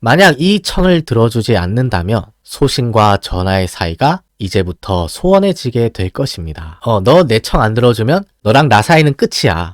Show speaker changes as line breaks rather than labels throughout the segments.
만약 이 청을 들어주지 않는다면 소신과 전하의 사이가 이제부터 소원해지게 될 것입니다. 너 내 청 안 들어주면 너랑 나 사이는 끝이야.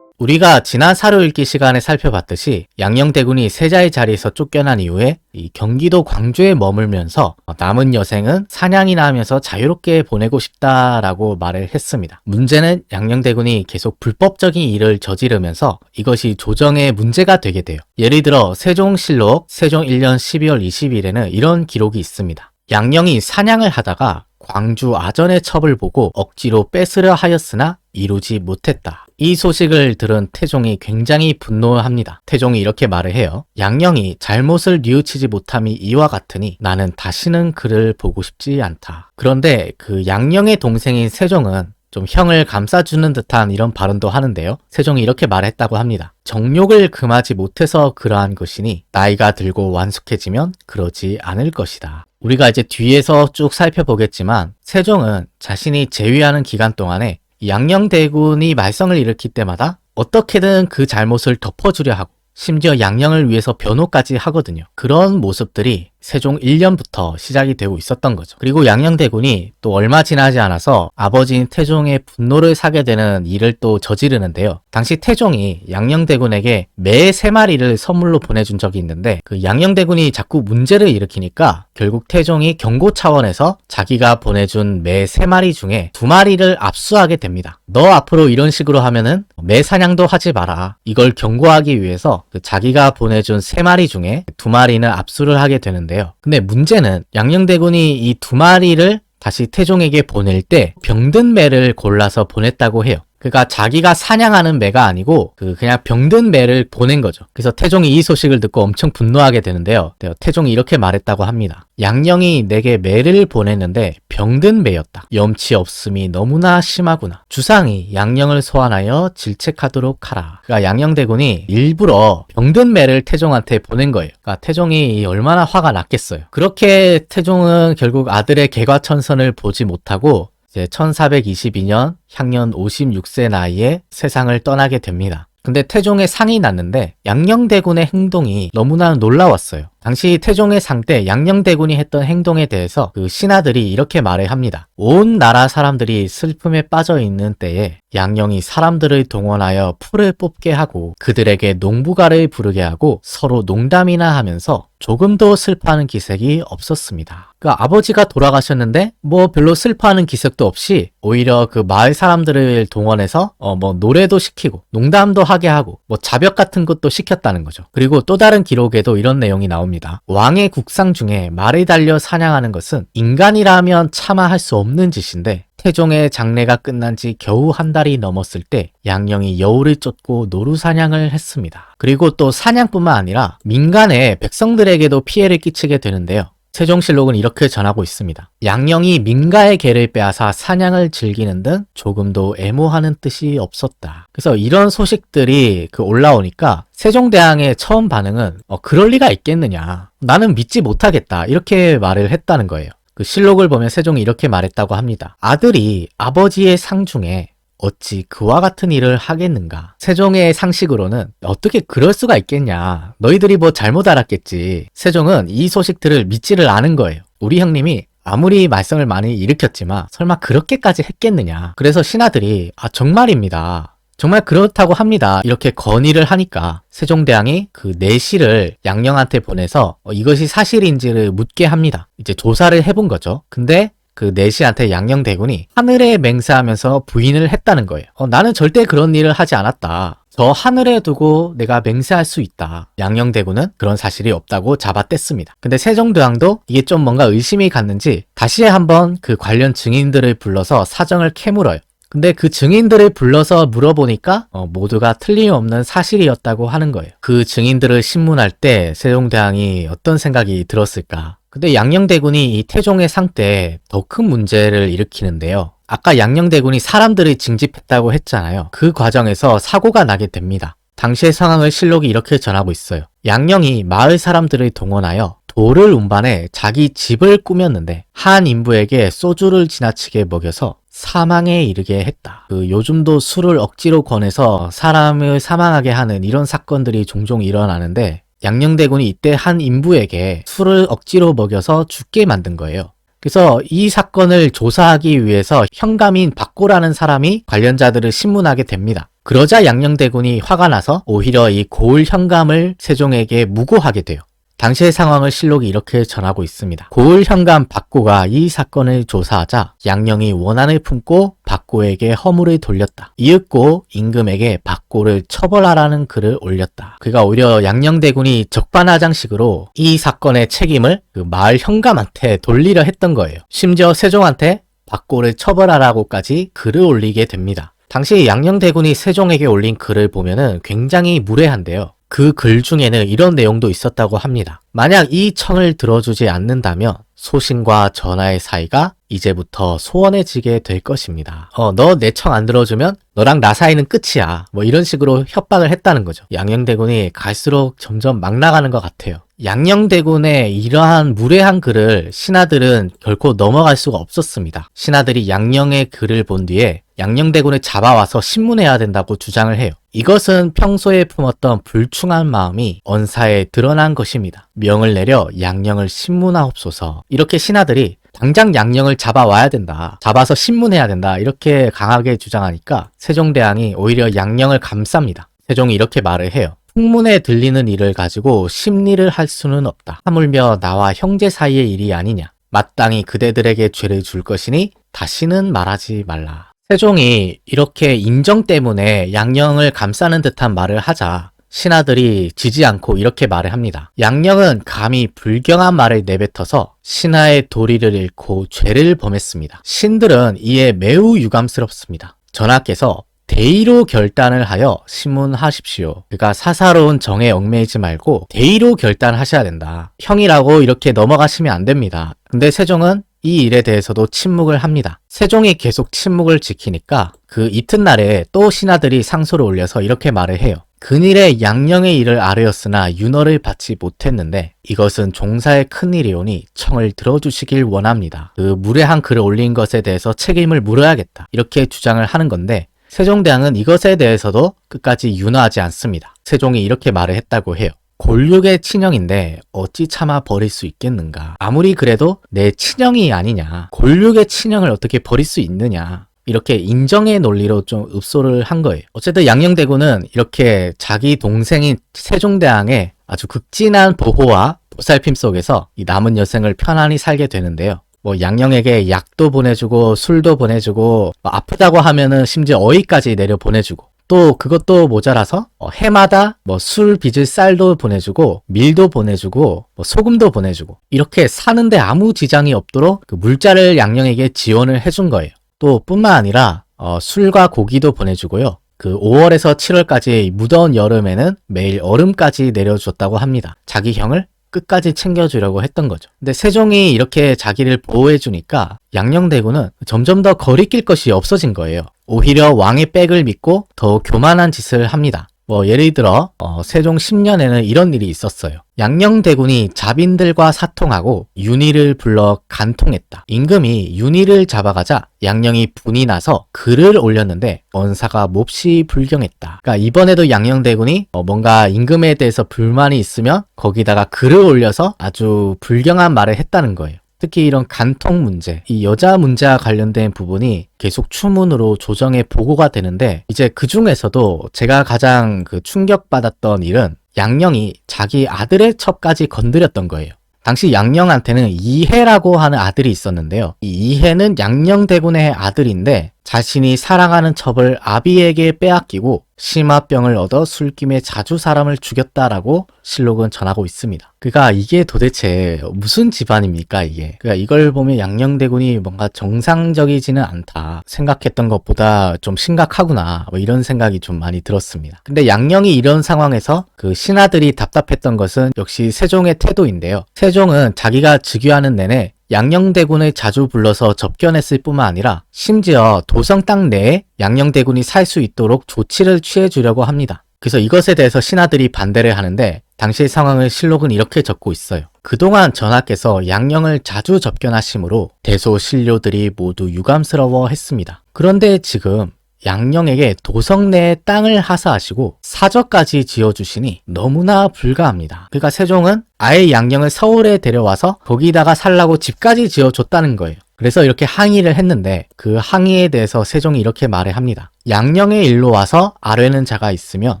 우리가 지난 사료 읽기 시간에 살펴봤듯이 양녕대군이 세자의 자리에서 쫓겨난 이후에 이 경기도 광주에 머물면서 남은 여생은 사냥이나 하면서 자유롭게 보내고 싶다라고 말을 했습니다. 문제는 양녕대군이 계속 불법적인 일을 저지르면서 이것이 조정에 문제가 되게 돼요. 예를 들어 세종실록 세종 1년 12월 20일에는 이런 기록이 있습니다. 양녕이 사냥을 하다가 광주 아전의 첩을 보고 억지로 뺏으려 하였으나 이루지 못했다. 이 소식을 들은 태종이 굉장히 분노합니다. 태종이 이렇게 말을 해요. 양녕이 잘못을 뉘우치지 못함이 이와 같으니 나는 다시는 그를 보고 싶지 않다. 그런데 그 양녕의 동생인 세종은 좀 형을 감싸주는 듯한 이런 발언도 하는데요. 세종이 이렇게 말했다고 합니다. 정욕을 금하지 못해서 그러한 것이니 나이가 들고 완숙해지면 그러지 않을 것이다. 우리가 이제 뒤에서 쭉 살펴보겠지만 세종은 자신이 재위하는 기간 동안에 양녕대군이 말썽을 일으킬 때마다 어떻게든 그 잘못을 덮어주려 하고 심지어 양녕을 위해서 변호까지 하거든요. 그런 모습들이 세종 1년부터 시작이 되고 있었던 거죠. 그리고 양녕대군이 또 얼마 지나지 않아서 아버지인 태종의 분노를 사게 되는 일을 또 저지르는데요. 당시 태종이 양녕대군에게 매 3마리를 선물로 보내준 적이 있는데 그 양녕대군이 자꾸 문제를 일으키니까 결국 태종이 경고 차원에서 자기가 보내준 매 3마리 중에 2마리를 압수하게 됩니다. 너 앞으로 이런 식으로 하면은 매 사냥도 하지 마라. 이걸 경고하기 위해서 그 자기가 보내준 3마리 중에 2마리는 압수를 하게 되는데요. 근데 문제는 양녕대군이 이 2마리를 다시 태종에게 보낼 때 병든 매를 골라서 보냈다고 해요. 그러니까 자기가 사냥하는 매가 아니고 그냥 병든 매를 보낸 거죠. 그래서 태종이 이 소식을 듣고 엄청 분노하게 되는데요. 태종이 이렇게 말했다고 합니다. 양녕이 내게 매를 보냈는데 병든 매였다. 염치 없음이 너무나 심하구나. 주상이 양녕을 소환하여 질책하도록 하라. 그러니까 양녕대군이 일부러 병든 매를 태종한테 보낸 거예요. 그러니까 태종이 얼마나 화가 났겠어요. 그렇게 태종은 결국 아들의 개과천선을 보지 못하고 이제 1422년 향년 56세 나이에 세상을 떠나게 됩니다. 근데 태종의 상이 났는데 양녕대군의 행동이 너무나 놀라웠어요. 당시 태종의 상 때 양녕대군이 했던 행동에 대해서 그 신하들이 이렇게 말을 합니다. 온 나라 사람들이 슬픔에 빠져 있는 때에 양녕이 사람들을 동원하여 풀을 뽑게 하고 그들에게 농부가를 부르게 하고 서로 농담이나 하면서 조금도 슬퍼하는 기색이 없었습니다. 그러니까 아버지가 돌아가셨는데 뭐 별로 슬퍼하는 기색도 없이 오히려 그 마을 사람들을 동원해서 뭐 노래도 시키고 농담도 하게 하고 뭐 자벽 같은 것도 시켰다는 거죠. 그리고 또 다른 기록에도 이런 내용이 나옵니다. 왕의 국상 중에 말을 달려 사냥하는 것은 인간이라면 차마 할 수 없는 짓인데 태종의 장례가 끝난 지 겨우 한 달이 넘었을 때 양녕이 여우를 쫓고 노루사냥을 했습니다. 그리고 또 사냥뿐만 아니라 민간의 백성들에게도 피해를 끼치게 되는데요. 세종실록은 이렇게 전하고 있습니다. 양녕이 민가의 개를 빼앗아 사냥을 즐기는 등 조금도 애모하는 뜻이 없었다. 그래서 이런 소식들이 올라오니까 세종대왕의 처음 반응은 그럴 리가 있겠느냐. 나는 믿지 못하겠다. 이렇게 말을 했다는 거예요. 그 실록을 보면 세종이 이렇게 말했다고 합니다. 아들이 아버지의 상 중에 어찌 그와 같은 일을 하겠는가. 세종의 상식으로는 어떻게 그럴 수가 있겠냐. 너희들이 뭐 잘못 알았겠지. 세종은 이 소식들을 믿지를 않은 거예요. 우리 형님이 아무리 말썽을 많이 일으켰지만 설마 그렇게까지 했겠느냐. 그래서 신하들이 정말입니다. 정말 그렇다고 합니다. 이렇게 건의를 하니까 세종대왕이 그 내시를 양녕한테 보내서 이것이 사실인지를 묻게 합니다. 이제 조사를 해본 거죠. 근데 그 내시한테 양녕대군이 하늘에 맹세하면서 부인을 했다는 거예요. 나는 절대 그런 일을 하지 않았다. 저 하늘에 두고 내가 맹세할 수 있다. 양녕대군은 그런 사실이 없다고 잡아뗐습니다. 근데 세종대왕도 이게 좀 뭔가 의심이 갔는지 다시 한번 그 관련 증인들을 불러서 사정을 캐물어요. 근데 그 증인들을 불러서 물어보니까 모두가 틀림없는 사실이었다고 하는 거예요. 그 증인들을 신문할 때 세종대왕이 어떤 생각이 들었을까? 근데 양녕대군이 이 태종의 상 때 더 큰 문제를 일으키는데요. 아까 양녕대군이 사람들을 징집했다고 했잖아요. 그 과정에서 사고가 나게 됩니다. 당시의 상황을 실록이 이렇게 전하고 있어요. 양녕이 마을 사람들을 동원하여 돌을 운반해 자기 집을 꾸몄는데 한 인부에게 소주를 지나치게 먹여서 사망에 이르게 했다. 요즘도 술을 억지로 권해서 사람을 사망하게 하는 이런 사건들이 종종 일어나는데 양녕대군이 이때 한 인부에게 술을 억지로 먹여서 죽게 만든 거예요. 그래서 이 사건을 조사하기 위해서 현감인 박고라는 사람이 관련자들을 신문하게 됩니다. 그러자 양녕대군이 화가 나서 오히려 이 고을 현감을 세종에게 무고하게 돼요. 당시의 상황을 실록이 이렇게 전하고 있습니다. 고을 현감 박고가 이 사건을 조사하자 양녕이 원한을 품고 박고에게 허물을 돌렸다. 이윽고 임금에게 박고를 처벌하라는 글을 올렸다. 그가 오히려 양녕대군이 적반하장식으로 이 사건의 책임을 그 마을 현감한테 돌리려 했던 거예요. 심지어 세종한테 박고를 처벌하라고까지 글을 올리게 됩니다. 당시 양녕대군이 세종에게 올린 글을 보면은 굉장히 무례한데요. 그 글 중에는 이런 내용도 있었다고 합니다. 만약 이 청을 들어주지 않는다면 소신과 전하의 사이가 이제부터 소원해지게 될 것입니다. 너 내 청 안 들어주면 너랑 나 사이는 끝이야. 뭐 이런 식으로 협박을 했다는 거죠. 양녕대군이 갈수록 점점 막 나가는 것 같아요. 양녕대군의 이러한 무례한 글을 신하들은 결코 넘어갈 수가 없었습니다. 신하들이 양녕의 글을 본 뒤에 양녕대군을 잡아와서 신문해야 된다고 주장을 해요. 이것은 평소에 품었던 불충한 마음이 언사에 드러난 것입니다. 명을 내려 양녕을 신문하옵소서. 이렇게 신하들이 당장 양녕을 잡아와야 된다. 잡아서 신문해야 된다. 이렇게 강하게 주장하니까 세종대왕이 오히려 양녕을 감쌉니다. 세종이 이렇게 말을 해요. 풍문에 들리는 일을 가지고 심리를 할 수는 없다. 하물며 나와 형제 사이의 일이 아니냐. 마땅히 그대들에게 죄를 줄 것이니 다시는 말하지 말라. 세종이 이렇게 인정 때문에 양녕을 감싸는 듯한 말을 하자 신하들이 지지 않고 이렇게 말을 합니다. 양녕은 감히 불경한 말을 내뱉어서 신하의 도리를 잃고 죄를 범했습니다. 신들은 이에 매우 유감스럽습니다. 전하께서 대의로 결단을 하여 신문하십시오. 그가 사사로운 정에 얽매이지 말고 대의로 결단하셔야 된다. 형이라고 이렇게 넘어가시면 안 됩니다. 근데 세종은 이 일에 대해서도 침묵을 합니다. 세종이 계속 침묵을 지키니까 그 이튿날에 또 신하들이 상소를 올려서 이렇게 말을 해요. 근일에 양녕의 일을 아뢰었으나 윤허를 받지 못했는데 이것은 종사의 큰일이오니 청을 들어주시길 원합니다. 그 무례한 글을 올린 것에 대해서 책임을 물어야겠다. 이렇게 주장을 하는 건데 세종대왕은 이것에 대해서도 끝까지 윤허하지 않습니다. 세종이 이렇게 말을 했다고 해요. 골육의 친형인데 어찌 참아 버릴 수 있겠는가. 아무리 그래도 내 친형이 아니냐. 골육의 친형을 어떻게 버릴 수 있느냐. 이렇게 인정의 논리로 좀 읍소를 한 거예요. 어쨌든 양녕대군은 이렇게 자기 동생인 세종대왕의 아주 극진한 보호와 보살핌 속에서 이 남은 여생을 편안히 살게 되는데요. 양녕에게 약도 보내주고 술도 보내주고 아프다고 하면은 심지어 어이까지 내려 보내주고 또 그것도 모자라서 해마다 술 빚을 쌀도 보내주고 밀도 보내주고 소금도 보내주고 이렇게 사는데 아무 지장이 없도록 그 물자를 양녕에게 지원을 해준 거예요. 또 뿐만 아니라 술과 고기도 보내주고요. 그 5월에서 7월까지 무더운 여름에는 매일 얼음까지 내려줬다고 합니다. 자기 형을 끝까지 챙겨주려고 했던 거죠. 근데 세종이 이렇게 자기를 보호해주니까 양녕대군은 점점 더 거리낄 것이 없어진 거예요. 오히려 왕의 백을 믿고 더 교만한 짓을 합니다. 예를 들어 세종 10년에는 이런 일이 있었어요. 양녕대군이 자빈들과 사통하고 윤희를 불러 간통했다. 임금이 윤희를 잡아가자 양녕이 분이 나서 글을 올렸는데 언사가 몹시 불경했다. 그러니까 이번에도 양녕대군이 뭔가 임금에 대해서 불만이 있으면 거기다가 글을 올려서 아주 불경한 말을 했다는 거예요. 특히 이런 간통 문제, 이 여자 문제와 관련된 부분이 계속 추문으로 조정에 보고가 되는데 이제 그 중에서도 제가 가장 충격받았던 일은 양녕이 자기 아들의 첩까지 건드렸던 거예요. 당시 양녕한테는 이해라고 하는 아들이 있었는데요. 이 이해는 양녕대군의 아들인데 자신이 사랑하는 첩을 아비에게 빼앗기고 심화병을 얻어 술김에 자주 사람을 죽였다라고 실록은 전하고 있습니다. 그러니까 이게 도대체 무슨 집안입니까 이게. 그러니까 이걸 보면 양녕대군이 뭔가 정상적이지는 않다. 생각했던 것보다 좀 심각하구나. 이런 생각이 좀 많이 들었습니다. 근데 양녕이 이런 상황에서 그 신하들이 답답했던 것은 역시 세종의 태도인데요. 세종은 자기가 즉위하는 내내 양녕대군을 자주 불러서 접견했을 뿐만 아니라 심지어 도성 땅 내에 양녕대군이 살 수 있도록 조치를 취해주려고 합니다. 그래서 이것에 대해서 신하들이 반대를 하는데 당시의 상황을 실록은 이렇게 적고 있어요. 그동안 전하께서 양령을 자주 접견하시므로 대소신료들이 모두 유감스러워 했습니다. 그런데 지금 양령에게 도성 내에 땅을 하사하시고 사저까지 지어주시니 너무나 불가합니다. 그러니까 세종은 아예 양령을 서울에 데려와서 거기다가 살라고 집까지 지어줬다는 거예요. 그래서 이렇게 항의를 했는데 그 항의에 대해서 세종이 이렇게 말을 합니다. 양령의 일로 와서 아뢰는 자가 있으면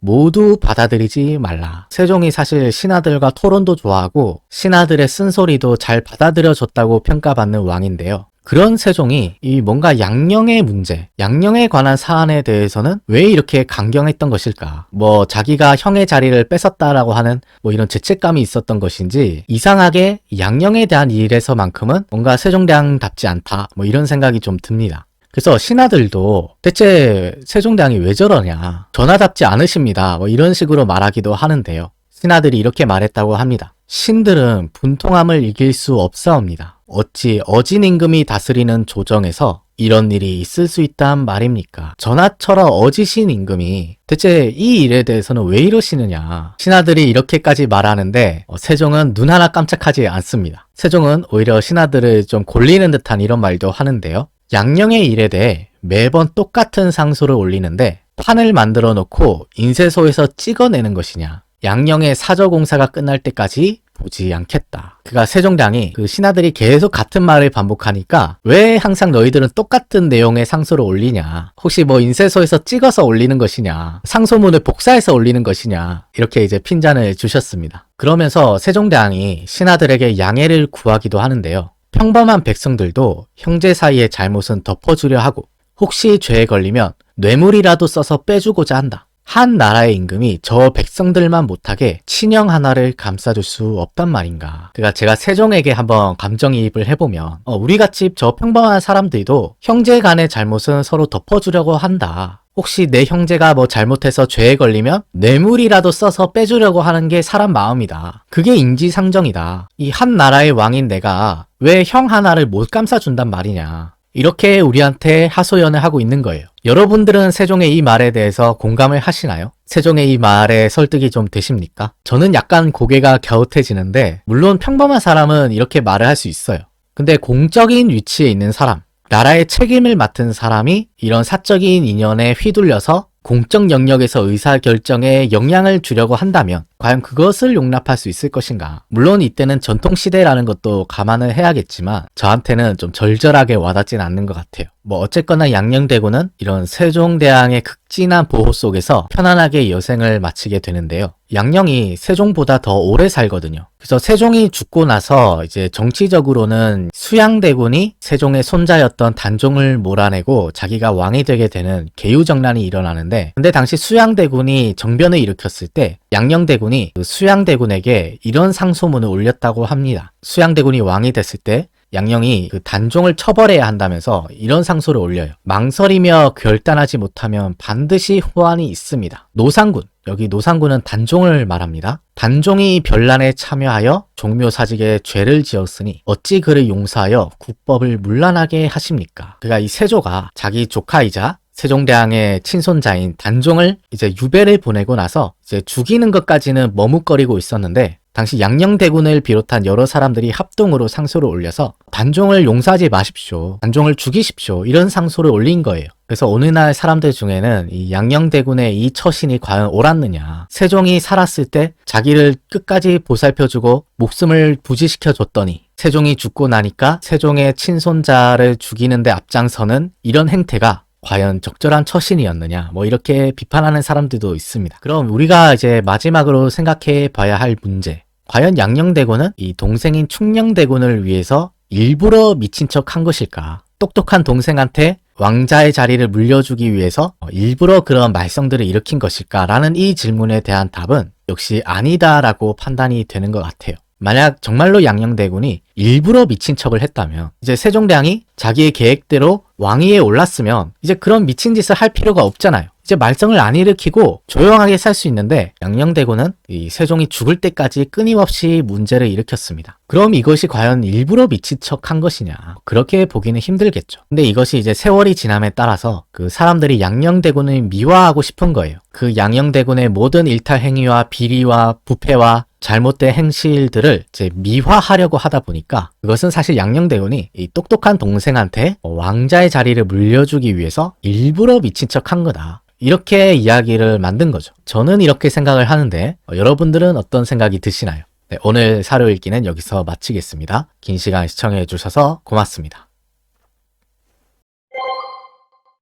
모두 받아들이지 말라. 세종이 사실 신하들과 토론도 좋아하고 신하들의 쓴소리도 잘 받아들여줬다고 평가받는 왕인데요. 그런 세종이 이 뭔가 양령의 문제, 양령에 관한 사안에 대해서는 왜 이렇게 강경했던 것일까? 뭐 자기가 형의 자리를 뺏었다라고 하는 뭐 이런 죄책감이 있었던 것인지 이상하게 양령에 대한 일에서만큼은 뭔가 세종대왕답지 않다 뭐 이런 생각이 좀 듭니다. 그래서 신하들도 대체 세종대왕이 왜 저러냐, 전하답지 않으십니다 뭐 이런 식으로 말하기도 하는데요. 신하들이 이렇게 말했다고 합니다. 신들은 분통함을 이길 수 없사옵니다. 어찌 어진 임금이 다스리는 조정에서 이런 일이 있을 수 있단 말입니까? 전하처럼 어지신 임금이 대체 이 일에 대해서는 왜 이러시느냐. 신하들이 이렇게까지 말하는데 세종은 눈 하나 깜짝하지 않습니다. 세종은 오히려 신하들을 좀 골리는 듯한 이런 말도 하는데요. 양령의 일에 대해 매번 똑같은 상소를 올리는데 판을 만들어 놓고 인쇄소에서 찍어내는 것이냐. 양령의 사저공사가 끝날 때까지 보지 않겠다. 그러니까 세종대왕이 그 신하들이 계속 같은 말을 반복하니까 왜 항상 너희들은 똑같은 내용의 상소를 올리냐. 혹시 뭐 인쇄소에서 찍어서 올리는 것이냐. 상소문을 복사해서 올리는 것이냐. 이렇게 이제 핀잔을 주셨습니다. 그러면서 세종대왕이 신하들에게 양해를 구하기도 하는데요. 평범한 백성들도 형제 사이의 잘못은 덮어주려 하고 혹시 죄에 걸리면 뇌물이라도 써서 빼주고자 한다. 한 나라의 임금이 저 백성들만 못하게 친형 하나를 감싸줄 수 없단 말인가. 그러니까 제가 세종에게 한번 감정이입을 해보면 우리같이 저 평범한 사람들도 형제 간의 잘못은 서로 덮어주려고 한다. 혹시 내 형제가 뭐 잘못해서 죄에 걸리면 뇌물이라도 써서 빼주려고 하는 게 사람 마음이다. 그게 인지상정이다. 이 한 나라의 왕인 내가 왜 형 하나를 못 감싸준단 말이냐. 이렇게 우리한테 하소연을 하고 있는 거예요. 여러분들은 세종의 이 말에 대해서 공감을 하시나요? 세종의 이 말에 설득이 좀 되십니까? 저는 약간 고개가 갸웃해지는데 물론 평범한 사람은 이렇게 말을 할 수 있어요. 근데 공적인 위치에 있는 사람, 나라의 책임을 맡은 사람이 이런 사적인 인연에 휘둘려서 공적 영역에서 의사결정에 영향을 주려고 한다면 과연 그것을 용납할 수 있을 것인가? 물론 이때는 전통시대라는 것도 감안을 해야겠지만 저한테는 좀 절절하게 와닿진 않는 것 같아요. 뭐 어쨌거나 양녕대군은 이런 세종대왕의 극진한 보호 속에서 편안하게 여생을 마치게 되는데요. 양녕이 세종보다 더 오래 살거든요. 그래서 세종이 죽고 나서 이제 정치적으로는 수양대군이 세종의 손자였던 단종을 몰아내고 자기가 왕이 되게 되는 계유정난이 일어나는데, 근데 당시 수양대군이 정변을 일으켰을 때 양녕대군이 그 수양대군에게 이런 상소문을 올렸다고 합니다. 수양대군이 왕이 됐을 때 양녕이 그 단종을 처벌해야 한다면서 이런 상소를 올려요. 망설이며 결단하지 못하면 반드시 후환이 있습니다. 노상군, 여기 노상군은 단종을 말합니다. 단종이 변란에 참여하여 종묘사직에 죄를 지었으니 어찌 그를 용서하여 국법을 문란하게 하십니까? 그러니까 이 세조가 자기 조카이자 세종대왕의 친손자인 단종을 이제 유배를 보내고 나서 이제 죽이는 것까지는 머뭇거리고 있었는데, 당시 양녕대군을 비롯한 여러 사람들이 합동으로 상소를 올려서 단종을 용서하지 마십시오, 단종을 죽이십시오, 이런 상소를 올린 거예요. 그래서 오늘날 사람들 중에는 이 양녕대군의 이 처신이 과연 옳았느냐, 세종이 살았을 때 자기를 끝까지 보살펴주고 목숨을 부지시켜줬더니 세종이 죽고 나니까 세종의 친손자를 죽이는데 앞장서는 이런 행태가 과연 적절한 처신이었느냐, 뭐 이렇게 비판하는 사람들도 있습니다. 그럼 우리가 이제 마지막으로 생각해 봐야 할 문제, 과연 양녕대군은 이 동생인 충녕대군을 위해서 일부러 미친 척 한 것일까? 똑똑한 동생한테 왕자의 자리를 물려주기 위해서 일부러 그런 말썽들을 일으킨 것일까? 라는 이 질문에 대한 답은 역시 아니다라고 판단이 되는 것 같아요. 만약 정말로 양녕대군이 일부러 미친 척을 했다면 이제 세종대왕이 자기의 계획대로 왕위에 올랐으면 이제 그런 미친 짓을 할 필요가 없잖아요. 이제 말썽을 안 일으키고 조용하게 살 수 있는데 양녕대군은 이 세종이 죽을 때까지 끊임없이 문제를 일으켰습니다. 그럼 이것이 과연 일부러 미친 척 한 것이냐? 그렇게 보기는 힘들겠죠. 근데 이것이 이제 세월이 지남에 따라서 그 사람들이 양녕대군을 미화하고 싶은 거예요. 그 양녕대군의 모든 일탈 행위와 비리와 부패와 잘못된 행실들을 이제 미화하려고 하다 보니까 그것은 사실 양녕대군이 이 똑똑한 동생한테 왕자의 자리를 물려주기 위해서 일부러 미친 척 한 거다. 이렇게 이야기를 만든 거죠. 저는 이렇게 생각을 하는데 여러분들은 어떤 생각이 드시나요? 네, 오늘 사료 읽기는 여기서 마치겠습니다. 긴 시간 시청해 주셔서 고맙습니다.